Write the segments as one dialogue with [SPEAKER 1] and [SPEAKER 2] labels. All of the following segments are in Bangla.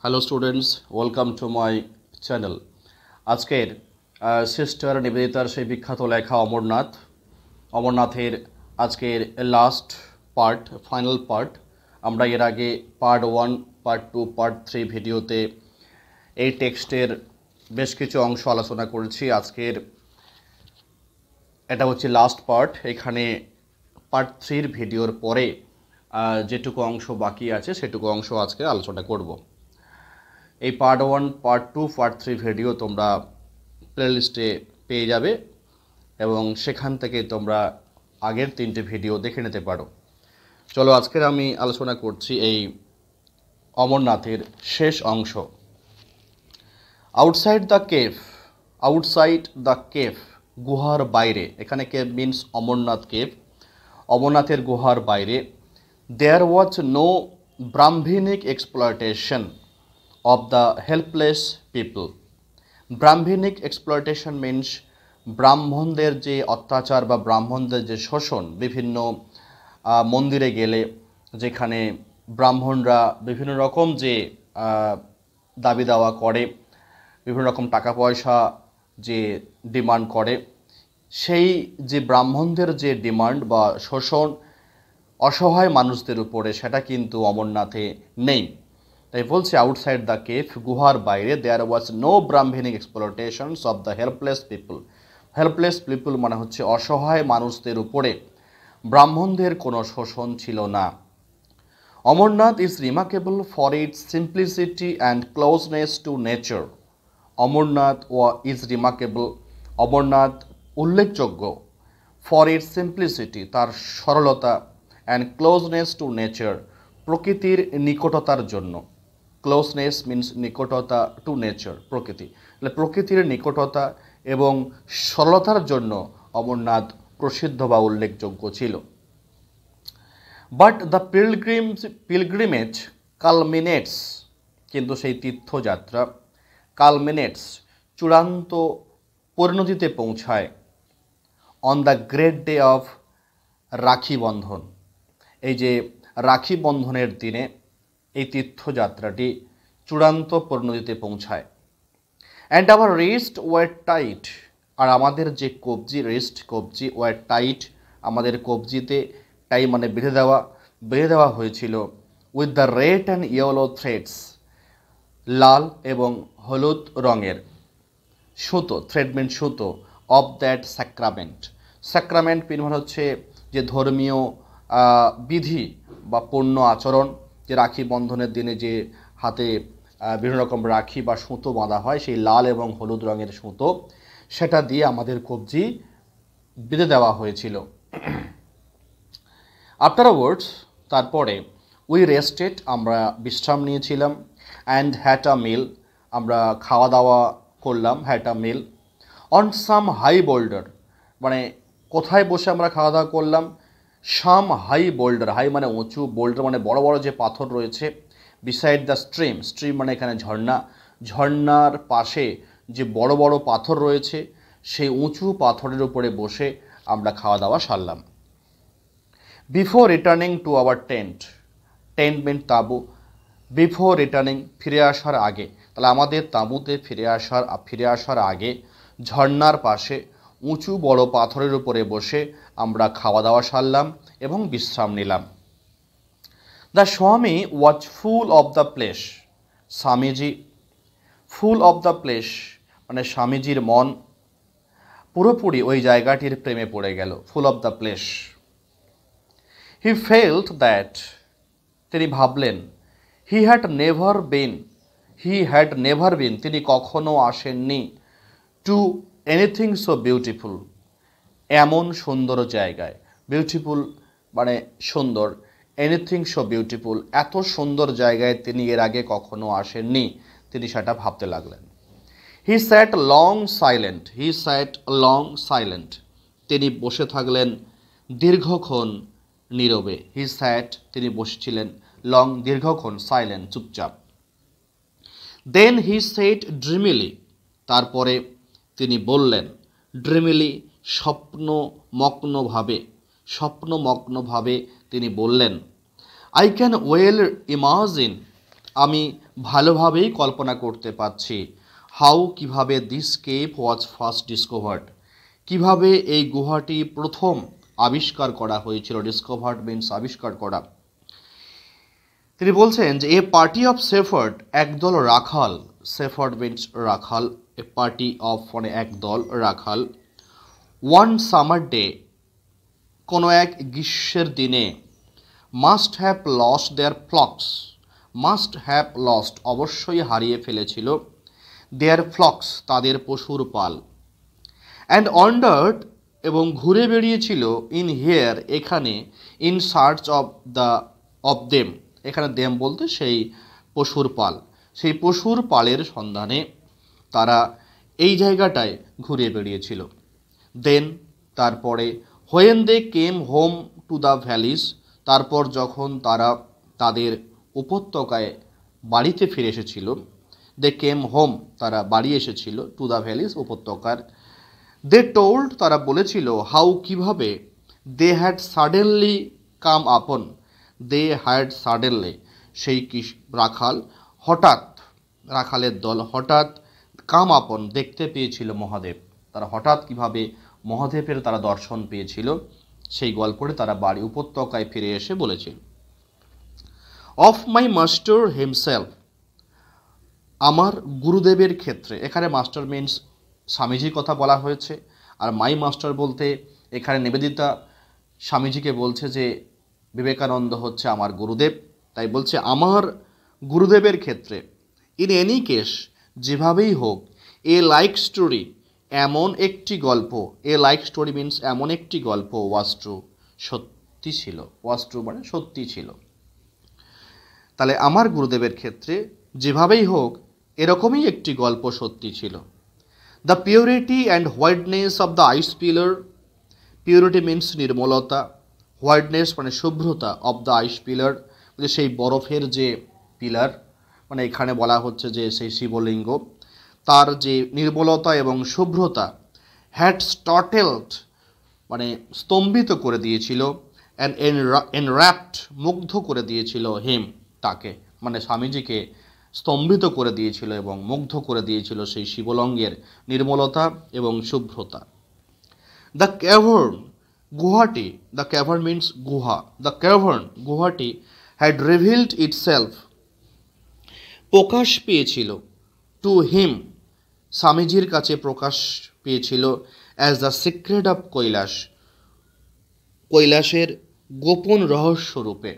[SPEAKER 1] Hello students, welcome to my channel. আজকের সিস্টার নিবেদিতার সেই বিখ্যাত লেখা অমরনাথের আজকের লাস্ট পার্ট, ফাইনাল পার্ট। আমরা এর আগে পার্ট 1, পার্ট 2, পার্ট 3 ভিডিওতে এই টেক্সটের বেশ কিছু অংশ আলোচনা করেছি। আজকের এটা হচ্ছে লাস্ট পার্ট। এখানে পার্ট 3 ভিডিওর পরে যেটুকু অংশ বাকি আছে সেটুকু অংশ আজকে আলোচনা করব। এই পার্ট 1, পার্ট 2, পার্ট 3 ভিডিও তোমরা প্লেলিস্টে পেয়ে যাবে এবং সেখান থেকে তোমরা আগের 3টে ভিডিও দেখে নিতে পারো। চলো, আজকের আমি আলোচনা করছি এই অমরনাথের শেষ অংশ। আউটসাইড দ্য কেভ, গুহার বাইরে। এখানে কেভ মিনস অমরনাথ কেভ, অমরনাথের গুহার বাইরে। There was no Brahmanic exploitation of the helpless people. Brahmanic exploitation means ব্রাহ্মণদের যে অত্যাচার বা ব্রাহ্মণদের যে শোষণ। বিভিন্ন মন্দিরে গেলে যেখানে ব্রাহ্মণরা বিভিন্ন রকম যে দাবি দাওয়া করে, বিভিন্ন রকম টাকা পয়সা যে ডিমান্ড করে, সেই যে ব্রাহ্মণদের যে ডিমান্ড বা শোষণ অসহায় মানুষদের উপরে, সেটা কিন্তু অমরনাথে নেই। তাই বলছে আউটসাইড দ্য কেভ, গুহার বাইরে, there was no Brahmanic exploitations of the helpless people. Helpless people মানে হচ্ছে অসহায় মানুষদের উপরে ব্রাহ্মণদের কোনো শোষণ ছিল না। Amarnath is remarkable for its simplicity and closeness two nature. Amarnath is remarkable, Amarnath উল্লেখযোগ্য, ফর ইটস সিম্পলিসিটি তার সরলতা, অ্যান্ড ক্লোজনেস টু নেচার প্রকৃতির নিকটতার জন্য। ক্লোজনেস মিনস নিকটতা, টু নেচার প্রকৃতি, প্রকৃতির নিকটতা এবং সরলতার জন্য অমরনাথ প্রসিদ্ধ বা উল্লেখযোগ্য ছিল। বাট দ্য পিলগ্রিমেজ কালমিনেটস, কিন্তু সেই তীর্থযাত্রা কালমিনেটস চূড়ান্ত পরিণতিতে পৌঁছায় on the great day of Rakhi Bandhan. এই যে রাখি বন্ধনের দিনে এই তীর্থযাত্রাটি চূড়ান্ত পরিণতিতে পৌঁছায়। And our wrist were tight, আর আমাদের যে কবজি, রিস্ট কবজি, ওয়ার টাইট আমাদের কবজিতে, টাই মানে বেঁধে দেওয়া হয়েছিল, with the red and yellow threads, লাল এবং হলুদ রঙের সুতো, থ্রেড মিন সুতো, অফ দ্যাট স্যাক্রামেন্ট। স্যাক্রামেন্ট মানে হচ্ছে যে ধর্মীয় বিধি বা পূর্ণ আচরণ, যে রাখি বন্ধনের দিনে যে হাতে বিভিন্ন রকম রাখি বা সুতো বাঁধা হয়, সেই লাল এবং হলুদ রঙের সুতো, সেটা দিয়ে আমাদের কবজি বেঁধে দেওয়া হয়েছিল। আফটারওয়ার্ডস তারপরে, উই রেস্টেড আমরা বিশ্রাম নিয়েছিলাম, অ্যান্ড হ্যাড আ মিল আমরা খাওয়া দাওয়া করলাম, had a meal, on some high boulder মানে কোথায় বসে আমরা খাওয়া দাওয়া করলাম, সাম হাই বোল্ডার, হাই মানে উঁচু, বোল্ডার মানে বড় বড় যে পাথর রয়েছে, বিসাইড দ্য স্ট্রিম, স্ট্রিম মানে এখানে ঝর্ণা, ঝর্ণার পাশে যে বড় বড় পাথর রয়েছে, সেই উঁচু পাথরের উপরে বসে আমরা খাওয়া দাওয়া সারলাম। Before returning to our tent, tent mean তাঁবু, বিফোর রিটার্নিং ফিরে আসার আগে, তাহলে আমাদের তাঁবুতে ফিরে আসার আগে ঝর্ণার পাশে উঁচু বড় পাথরের উপরে বসে আমরা খাওয়া দাওয়া সারলাম এবং বিশ্রাম নিলাম। The Swami was full of the place, Swamiji, full of the place মানে স্বামীজির মন পুরোপুরি ওই জায়গাটির প্রেমে পড়ে গেল, full of the place. He felt that, তিনি ভাবলেন, হি হ্যাড নেভার বিন তিনি কখনো আসেননি, টু এনিথিং সো বিউটিফুল এমন সুন্দর জায়গায়, বিউটিফুল মানে সুন্দর, এনিথিং সো বিউটিফুল এত সুন্দর জায়গায় তিনি এর আগে কখনো আসেননি, তিনি সেটা ভাবতে লাগলেন। হি স্যাট লং সাইলেন্ট তিনি বসে থাকলেন দীর্ঘক্ষণ নীরবে। হি স্যাট তিনি বসেছিলেন, লং দীর্ঘক্ষণ, সাইলেন্ট চুপচাপ। দেন হি সেড ড্রিমিলি তারপরে তিনি বললেন, ড্রিমিলি স্বপ্নমগ্নভাবে তিনি বললেন, আই ক্যান ওয়েল ইমাজিন আমি ভালোভাবেই কল্পনা করতে পারছি হাউ কিভাবে this cave was first discovered, কিভাবে এই গুহাটি প্রথম আবিষ্কার করা হয়েছিল। ডিসকভার্ড মিন্স আবিষ্কার করা। তিনি বলছেন যে এ পার্টি অফ শেফার্ড, একদল রাখাল, শেফার্ড মিন্স রাখাল, এ পার্টি অফ মানে একদল রাখাল, ওয়ান সামার ডে, কোনো এক গ্রীষ্মের দিনে, must have lost their flocks, must have lost অবশ্যই হারিয়ে ফেলেছিল, দেয়ার ফ্লক্স তাদের পশুর পাল, অ্যান্ড ওয়ান্ডার্ড এবং ঘুরে বেরিয়েছিল, ইন হিয়ার এখানে, ইন সার্চ অফ দেম, এখানে দেম বলতে সেই পশুর পাল, সেই পশুর পালের সন্ধানে তারা এই জায়গাটায় ঘুরে বেরিয়েছিল। দেন তারপরে, when they came home to the valleys, তারপর যখন তারা তাদের উপত্যকায় বাড়িতে ফিরে এসেছিল, দে কেম হোম তারা বাড়ি এসেছিল, টু দ্য ভ্যালিস উপত্যকার, দে টোল্ড তারা বলেছিল, হাউ কিভাবে, দে হ্যাড সাডেনলি কাম আপন, দে হ্যাড সাডেনলি সেই রাখাল হঠাৎ, রাখালের দল হঠাৎ, কাম আপন দেখতে পেয়েছিল মহাদেব, তারা হঠাৎ কিভাবে মহাদেবের তারা দর্শন পেয়েছিল সেই গল্পটি তারা বাড়ি উপত্যকায় ফিরে এসে বলেছিল। অফ মাই মাস্টার হিমসেলফ, আমার গুরুদেবের ক্ষেত্রে, এখানে মাস্টার মিন্স স্বামীজির কথা বলা হয়েছে, আর মাই মাস্টার বলতে এখানে নিবেদিতা স্বামীজিকে বলছে যে বিবেকানন্দ হচ্ছে আমার গুরুদেব, তাই বলছে আমার গুরুদেবের ক্ষেত্রে, ইন এনি কেস যেভাবেই হোক, এ লাইক স্টোরি এমন একটি গল্প, এ লাইক স্টোরি মিন্স এমন একটি গল্প, ওয়াজ ট্রু সত্যি ছিল, ওয়াজ ট্রু মানে সত্যি ছিল। তাহলে আমার গুরুদেবের ক্ষেত্রে যেভাবেই হোক এরকমই একটি গল্প সত্যি ছিল। The purity and whiteness of the ice pillar, purity means নির্মলতা, হোয়াইটনেস মানে শুভ্রতা, অফ দ্য আইস পিলার যে সেই বরফের যে পিলার, মানে এখানে বলা হচ্ছে যে সেই শিবলিঙ্গ, তার যে নির্মলতা এবং শুভ্রতা, হ্যাড স্টার্টেলড মানে স্তম্ভিত করে দিয়েছিল, অ্যান্ড এনর্যাপ্ট মুগ্ধ করে দিয়েছিল, হিম তাকে মানে স্বামীজিকে স্তম্ভিত করে দিয়েছিল এবং মুগ্ধ করে দিয়েছিল সেই শিবলিঙ্গের নির্মলতা এবং শুভ্রতা। দ্য ক্যাভার্ন গুহাটি, দ্য ক্যাভার্ন মিন্স গুহা, দ্য ক্যাভার্ন গুহাটি হ্যাড রিভিলড ইটসেলফ প্রকাশ পেয়েছিল, টু হিম স্বামীজির কাছে প্রকাশ পেয়েছিল, as the secret of Kailash কৈলাসের গোপন রহস্য রূপে,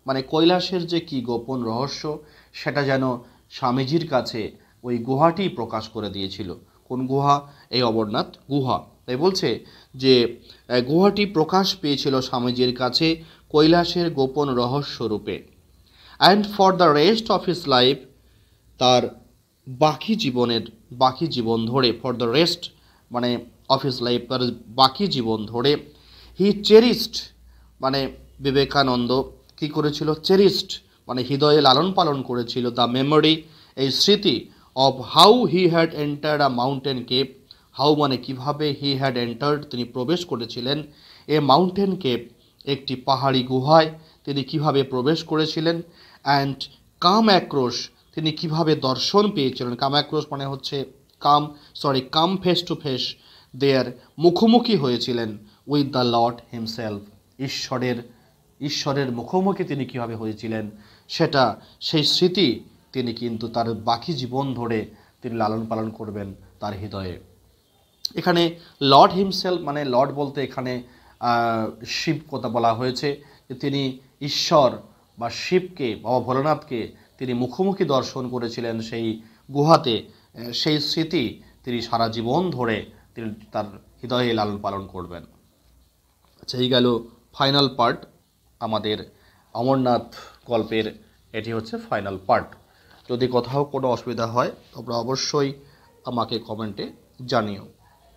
[SPEAKER 1] মানে কৈলাসের যে কি গোপন রহস্য সেটা যেন স্বামীজির কাছে ওই গুহাটি প্রকাশ করে দিয়েছিল। কোন গুহা? এই অমরনাথ গুহা। তাই বলছে যে গুহাটি প্রকাশ পেয়েছিল স্বামীজির কাছে কৈলাসের গোপন রহস্য রূপে। And for the rest of his life, তার বাকি জীবন ধরে, ফর দ্য রেস্ট মানে অফ হিজ লাইফ তার বাকি জীবন ধরে, হি চেরিস্ট মানে বিবেকানন্দ কী করেছিল? চেরিস্ট মানে হৃদয়ে লালন পালন করেছিল, দ্য মেমোরি এই স্মৃতি, of how he had entered a mountain cave, how মানে কিভাবে, হি হ্যাড এন্টার্ড তিনি প্রবেশ করেছিলেন, এ মাউন্টেন কেভ একটি পাহাড়ি গুহায় তিনি কিভাবে প্রবেশ করেছিলেন, অ্যান্ড কাম অ্যাক্রোশ তিনি কিভাবে দর্শন পেয়েছিলেন, কাম অ্যাক্রোশ মানে হচ্ছে কাম ফেস টু ফেস, দেয়ার মুখোমুখি হয়েছিলেন, উইথ দ্য লর্ড হিমসেলফ ঈশ্বরের মুখোমুখি তিনি কিভাবে হয়েছিলেন সেটা, সেই স্মৃতি তিনি কিন্তু তার বাকি জীবন ধরে তিনি লালন পালন করবেন তার হৃদয়ে। এখানে লর্ড হিমসেলফ মানে লর্ড বলতে এখানে শিব কথা বলা হয়েছে, যে তিনি ঈশ্বর বা শিবকে, বাবা ভোলানাথকে তিনি মুখোমুখি দর্শন করেছিলেন সেই গুহাতে, সেই স্মৃতি তিনি সারা জীবন ধরে তিনি তার হৃদয়ে লালন পালন করবেন। আচ্ছা, এই গেল ফাইনাল পার্ট আমাদের অমরনাথ গল্পের, এটি হচ্ছে ফাইনাল পার্ট। যদি কোথাও কোনো অসুবিধা হয় তোমরা অবশ্যই আমাকে কমেন্টে জানিও।